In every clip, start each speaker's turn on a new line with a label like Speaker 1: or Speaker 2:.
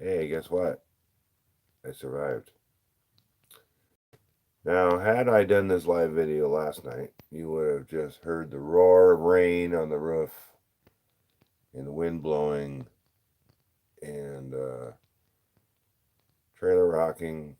Speaker 1: Hey, guess what? I survived. Now, had I done this live video last night, you would have just heard the roar of rain on the roof and the wind blowing and trailer rocking,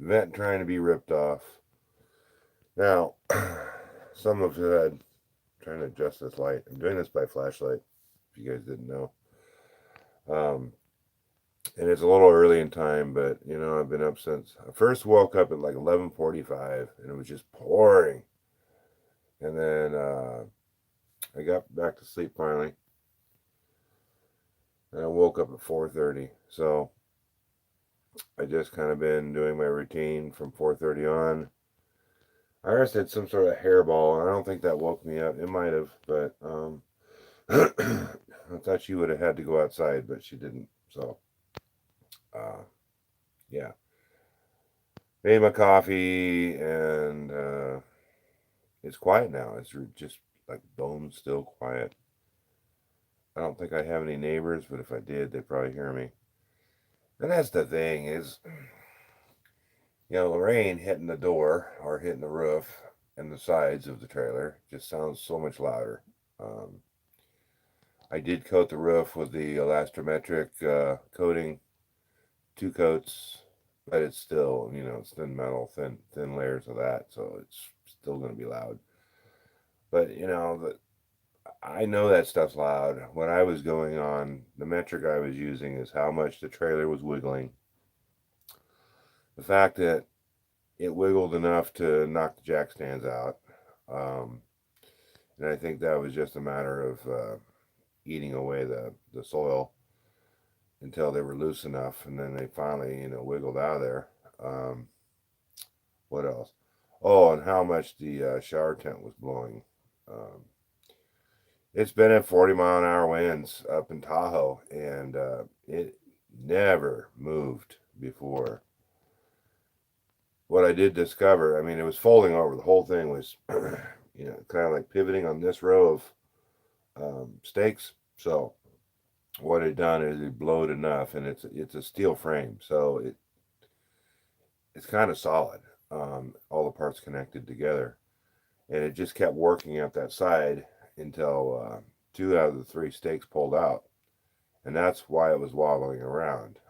Speaker 1: vent trying to be ripped off. Now, some of you had trying to adjust this light. I'm doing this by flashlight, if you guys didn't know. And it's a little early in time, but I've been up since I first woke up at like 11:45, and it was just pouring. And then I got back to sleep finally, and I woke up at 4:30. So I just kind of been doing my routine from 4:30 on. Iris had some sort of hairball, and I don't think that woke me up. It might have, but I thought she would have had to go outside, but she didn't. So uh, yeah, made my coffee, and it's quiet now. It's just like bone still quiet. I don't think I have any neighbors, but if I did, they'd probably hear me. And that's the thing is, the rain hitting the door or hitting the roof and the sides of the trailer just sounds so much louder. Um, I did coat the roof with the elastometric coating, 2 coats, but it's still, it's thin metal, thin layers of that, so it's still going to be loud. But I know that stuff's loud. What I was going on, the metric I was using is how much the trailer was wiggling. The fact that it wiggled enough to knock the jack stands out. Um, and I think that was just a matter of eating away the soil until they were loose enough, and then they finally, wiggled out of there. Um, what else? Oh, and how much the shower tent was blowing. Um, it's been at 40-mile-an-hour winds up in Tahoe, and it never moved before. What I did discover, I mean, it was folding over. The whole thing was, kind of like pivoting on this row of stakes. So what it done is it blowed enough, and it's a steel frame, so it's kind of solid. All the parts connected together, and it just kept working up that side until 2 out of the 3 stakes pulled out, and that's why it was wobbling around.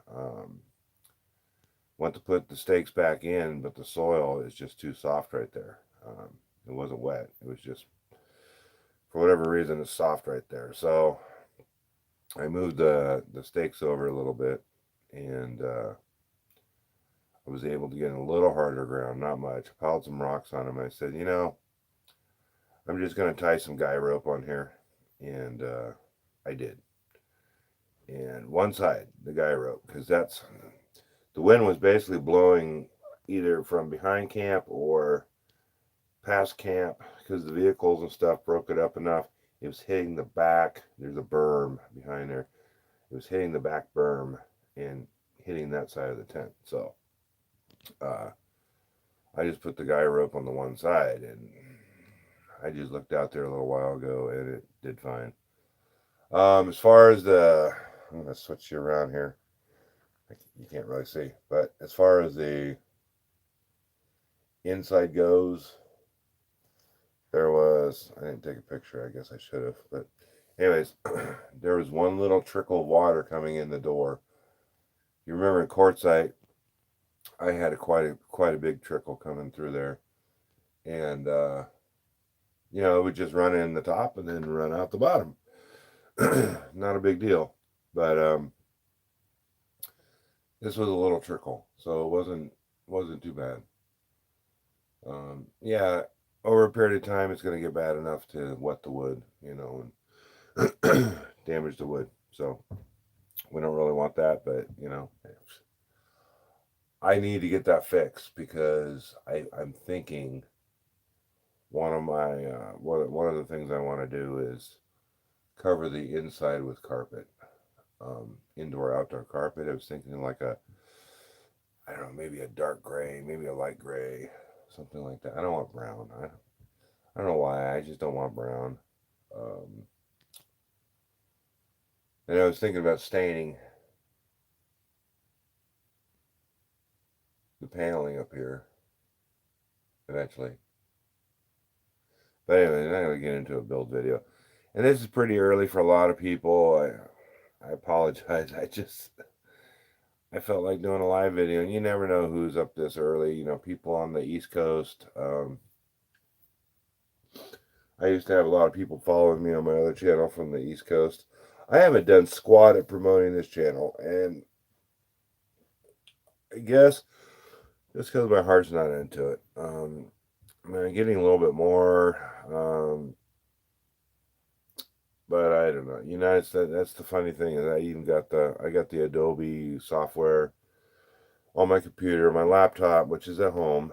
Speaker 1: Went to put the stakes back in, but the soil is just too soft right there. It wasn't wet. It was just, for whatever reason, it's soft right there. So I moved the stakes over a little bit, and I was able to get in a little harder ground, not much. I piled some rocks on them. I said, I'm just going to tie some guy rope on here, and I did. And one side, the guy rope, because the wind was basically blowing either from behind camp or past camp, because the vehicles and stuff broke it up enough. It was hitting the back. There's a berm behind there. It was hitting the back berm and hitting that side of the tent. So uh, I just put the guy rope on the one side, and I just looked out there a little while ago, and it did fine. As far as I'm gonna switch you around here. You can't really see, but as far as the inside goes, I didn't take a picture. I guess I should have, but anyways, there was one little trickle of water coming in the door. You remember in Quartzsite, I had quite a big trickle coming through there, and it would just run in the top and then run out the bottom. Not a big deal, but this was a little trickle, so it wasn't too bad. Yeah, over a period of time, it's going to get bad enough to wet the wood, and damage the wood. So we don't really want that, but I need to get that fixed because I'm thinking one of the things I want to do is cover the inside with carpet, indoor outdoor carpet. I was thinking like I don't know, maybe a dark gray, maybe a light gray, something like that. I don't want brown. I don't know why. I just don't want brown. Um, and I was thinking about staining the paneling up here eventually. But anyway, I'm not going to get into a build video. And this is pretty early for a lot of people. I apologize. I felt like doing a live video, and you never know who's up this early. You know, people on the East Coast. I used to have a lot of people following me on my other channel from the East Coast. I haven't done squat at promoting this channel, and I guess just because my heart's not into it. I'm getting a little bit more, but I don't know. You know, that's the funny thing is I got the Adobe software on my computer, my laptop, which is at home,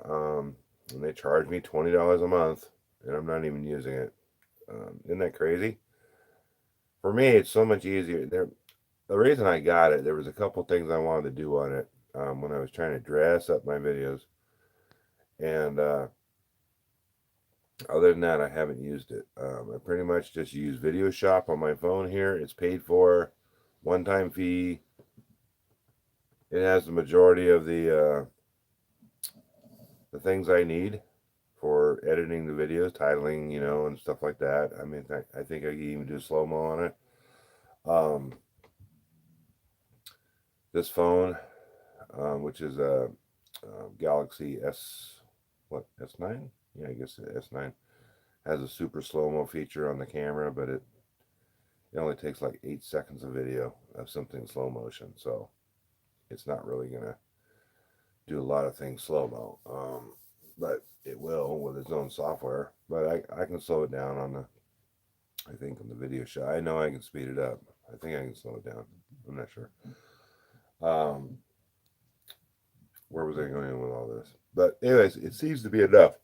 Speaker 1: and they charge me $20 a month, and I'm not even using it. Isn't that crazy? For me, it's so much easier. The reason I got it, there was a couple things I wanted to do on it when I was trying to dress up my videos, and other than that, I haven't used it. I pretty much just use Video Shop on my phone here. It's paid for, one-time fee. It has the majority of the things I need for editing the videos, titling, you know, and stuff like that. I mean, I think I can even do slow-mo on it. This phone, which is a Galaxy S9? Yeah, I guess S9 has a super slow-mo feature on the camera, but it only takes like 8 seconds of video of something slow motion, so it's not really gonna do a lot of things slow-mo. But it will with its own software. But I can slow it down on I think on the Video Shop. I know I can speed it up. I think I can slow it down. I'm not sure. Where was I going with all this? But anyways, it seems to be enough.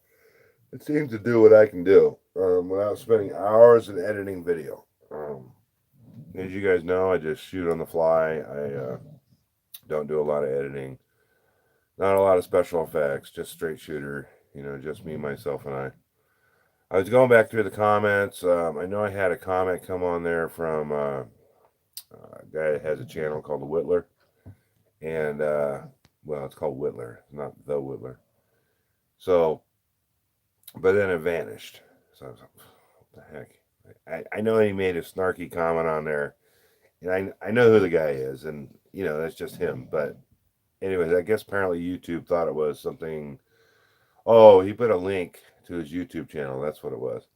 Speaker 1: It seems to do what I can do without spending hours in editing video. As you guys know, I just shoot on the fly. I don't do a lot of editing. Not a lot of special effects, just straight shooter, you know, just me, myself, and I. I was going back through the comments. I know I had a comment come on there from a guy that has a channel called The Whittler. And, well, it's called Whittler, not The Whittler. So, but then it vanished. So I was like, what the heck? I know he made a snarky comment on there. And I know who the guy is. And, you know, that's just him. But anyways, I guess apparently YouTube thought it was something. Oh, he put a link to his YouTube channel. That's what it was.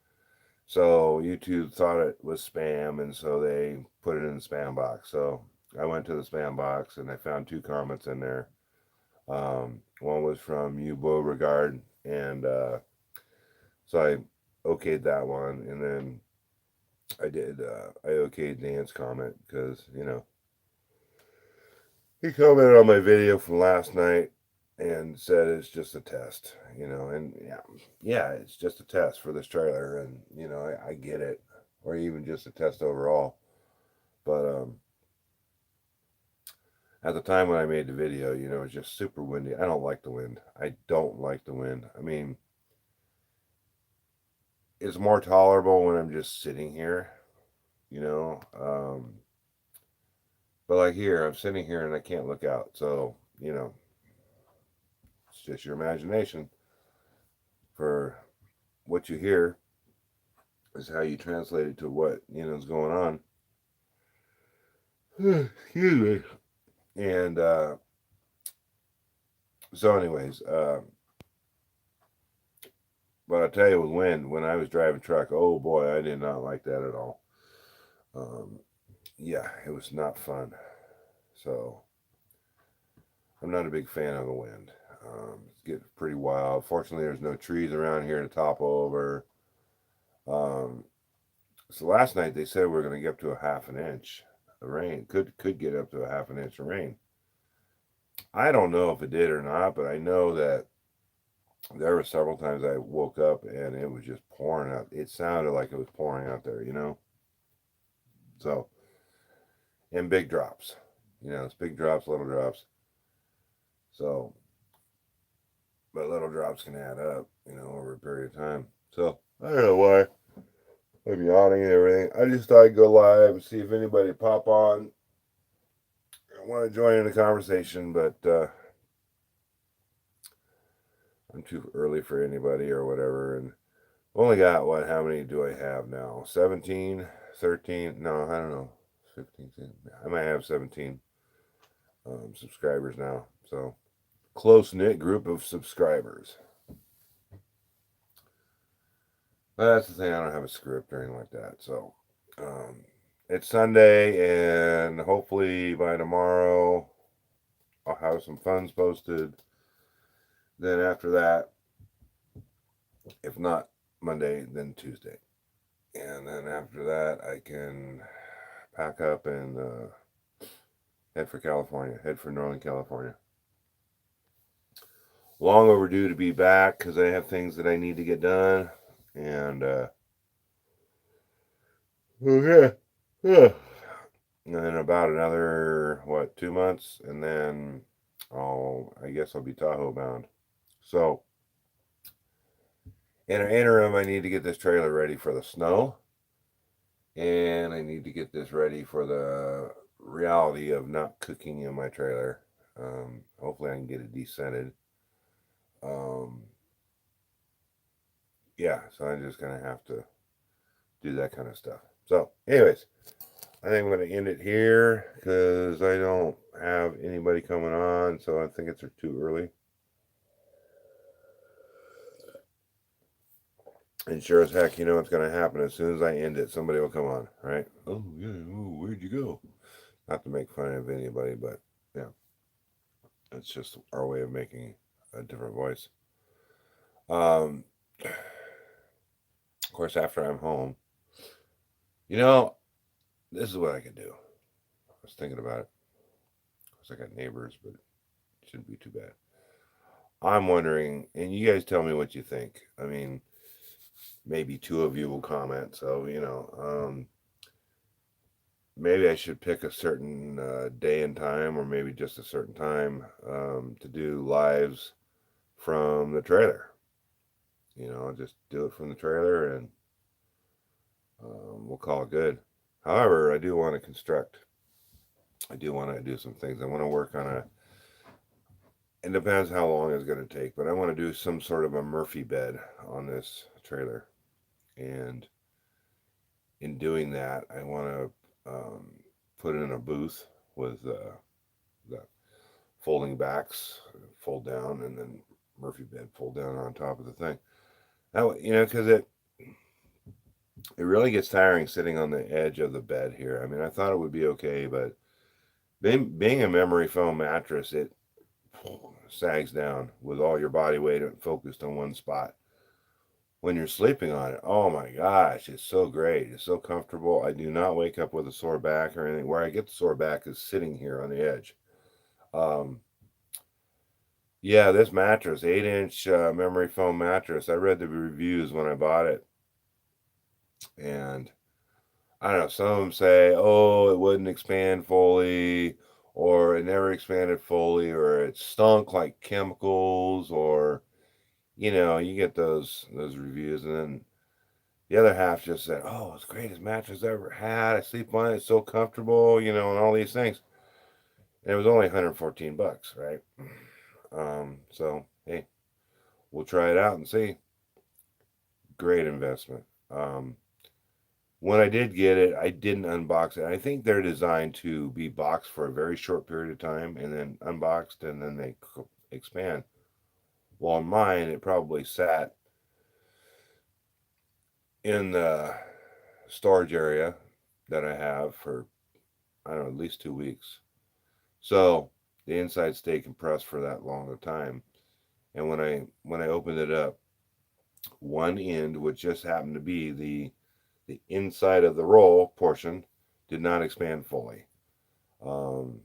Speaker 1: So YouTube thought it was spam, and so they put it in the spam box. So I went to the spam box, and I found 2 comments in there. One was from you, Beauregard, and so I okayed that one, and then I okayed Dan's comment because, you know, he commented on my video from last night and said it's just a test, you know, and yeah, it's just a test for this trailer, and you know, I get it, or even just a test overall. But at the time when I made the video, you know, it was just super windy. I don't like the wind. I don't like the wind. I mean, it's more tolerable when I'm just sitting here, you know. But like here, I'm sitting here and I can't look out, so you know, it's just your imagination. For what you hear is how you translate it to what, you know, is going on. Excuse me. And so anyways, but I'll tell you, with wind, when I was driving truck, oh boy, I did not like that at all. Yeah, it was not fun. So I'm not a big fan of the wind. It's getting pretty wild. Fortunately, there's no trees around here to topple over. So last night they said we were going to get up to a half an inch of rain. Could get up to a half an inch of rain. I don't know if it did or not, but I know that there were several times I woke up and it was just pouring out. It sounded like it was pouring out there, you know. So, and big drops, you know, it's big drops, little drops. So, but little drops can add up, you know, over a period of time. So I don't know why I'm yawning and everything. I just thought I'd go live and see if anybody pop on. I want to join in the conversation, but I'm too early for anybody or whatever. And only got what? How many do I have now? 17, 13? No, I don't know. 15. I might have 17 subscribers now. So close knit group of subscribers. But that's the thing. I don't have a script or anything like that. So um, it's Sunday, and hopefully by tomorrow I'll have some funds posted. Then after that, if not Monday, then Tuesday. And then after that, I can pack up and head for California, head for Northern California. Long overdue to be back because I have things that I need to get done. And okay. Yeah. And then about another, what, 2 months, and then I guess I'll be Tahoe bound. So, in an interim, I need to get this trailer ready for the snow, and I need to get this ready for the reality of not cooking in my trailer. Hopefully, I can get it descented. Um, yeah, so I'm just gonna have to do that kind of stuff. So, anyways, I think I'm gonna end it here because I don't have anybody coming on, so I think it's too early. And sure as heck, you know what's going to happen. As soon as I end it, somebody will come on, right? Oh, yeah. Oh, where'd you go? Not to make fun of anybody, but yeah, it's just our way of making a different voice. Of course, after I'm home, you know, this is what I could do. I was thinking about it. Of course, I got neighbors, but it shouldn't be too bad. I'm wondering, and you guys tell me what you think. I mean, maybe two of you will comment, so maybe I should pick a certain day and time, or maybe just a certain time to do lives from the trailer. Just do it from the trailer, and we'll call it good. However, I do want to construct. I do want to do some things. I want to work on a. It depends how long it's going to take, but I want to do some sort of a Murphy bed on this trailer, and in doing that, I want to put in a booth with the folding backs, fold down, and then Murphy bed fold down on top of the thing. That because it really gets tiring sitting on the edge of the bed here. I mean, I thought it would be okay, but being a memory foam mattress, it sags down with all your body weight focused on one spot. When you're sleeping on it, oh my gosh, it's so great. It's so comfortable. I do not wake up with a sore back or anything. Where I get the sore back is sitting here on the edge. Um, Yeah, this mattress, 8-inch memory foam mattress. I read the reviews when I bought it, and I don't know. Some of them say, "Oh, it wouldn't expand fully," or "It never expanded fully," or "It stunk like chemicals," or you get those reviews, and then the other half just said, "Oh, it's the greatest mattress I ever had. I sleep on it. It's so comfortable," and all these things. And it was only 114 bucks, right? So hey, we'll try it out and see. Great investment. Um, when I did get it, I didn't unbox it. I think they're designed to be boxed for a very short period of time and then unboxed and then they expand. Well, on mine, it probably sat in the storage area that I have for, I don't know, at least 2 weeks. So the inside stayed compressed for that long a time. And when I opened it up, one end, which just happened to be the inside of the roll portion, did not expand fully. Um,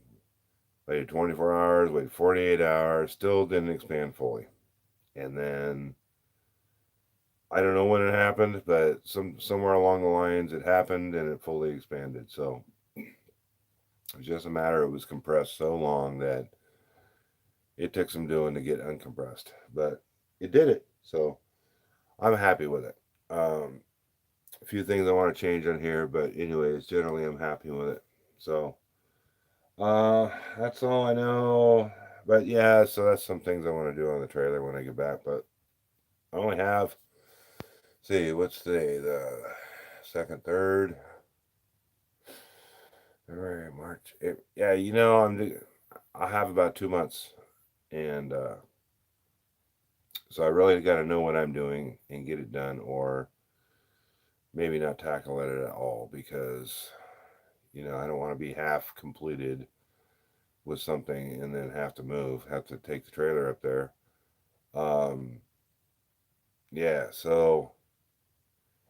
Speaker 1: Waited 24 hours, waited 48 hours, still didn't expand fully. And then I don't know when it happened, but somewhere along the lines it happened and it fully expanded. So it's just a matter, it was compressed so long that it took some doing to get uncompressed. But it did it. So I'm happy with it. A few things I want to change on here, but anyways, generally I'm happy with it. So that's all I know. But yeah, so that's some things I want to do on the trailer when I get back. But I only have, see, what's today? The second, third, February, March. Yeah, I have about 2 months, and so I really got to know what I'm doing and get it done, or maybe not tackle it at all because I don't want to be half completed with something and then have to take the trailer up there. Um, yeah, so,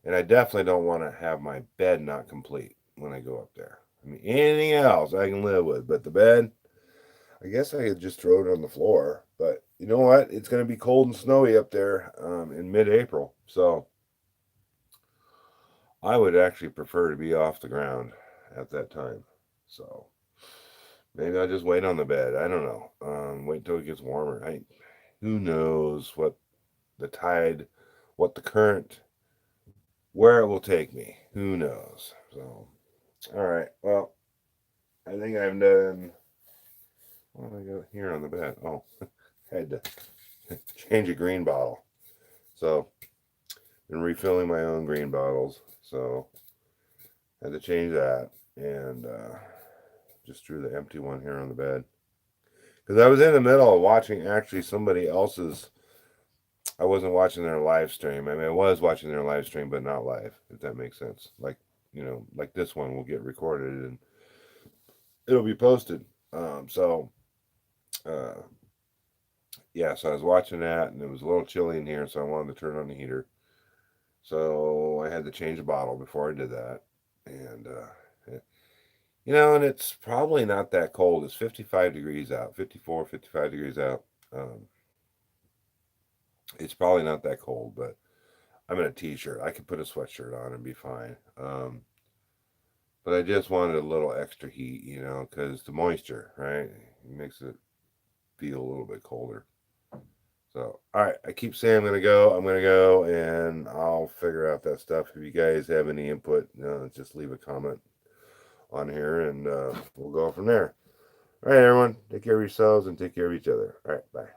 Speaker 1: and I definitely don't want to have my bed not complete when I go up there. I mean, anything else I can live with, but the bed, I guess I could just throw it on the floor. But you know what? It's going to be cold and snowy up there in mid-April, so I would actually prefer to be off the ground at that time. So maybe I'll just wait on the bed. I don't know. Wait till it gets warmer. Who knows what the tide, what the current, where it will take me. Who knows? So, all right. Well, I think I've done. What do I got here on the bed? Oh, I had to change a green bottle. So, been refilling my own green bottles. So, had to change that and just drew the empty one here on the bed. Because I was in the middle of watching actually somebody else's. I wasn't watching their live stream. I mean, I was watching their live stream, but not live, if that makes sense. Like this one will get recorded and it'll be posted. So, uh, yeah, so I was watching that and it was a little chilly in here, so I wanted to turn on the heater. So I had to change a bottle before I did that. And, and it's probably not that cold. It's 55 degrees out, 54, 55 degrees out. Um, it's probably not that cold, but I'm in a t-shirt. I could put a sweatshirt on and be fine. But I just wanted a little extra heat, because the moisture, right, it makes it feel a little bit colder. So, all right, I keep saying I'm going to go. I'm going to go, and I'll figure out that stuff. If you guys have any input, just leave a comment on here, and we'll go from there. All right, everyone, take care of yourselves and take care of each other. All right, bye.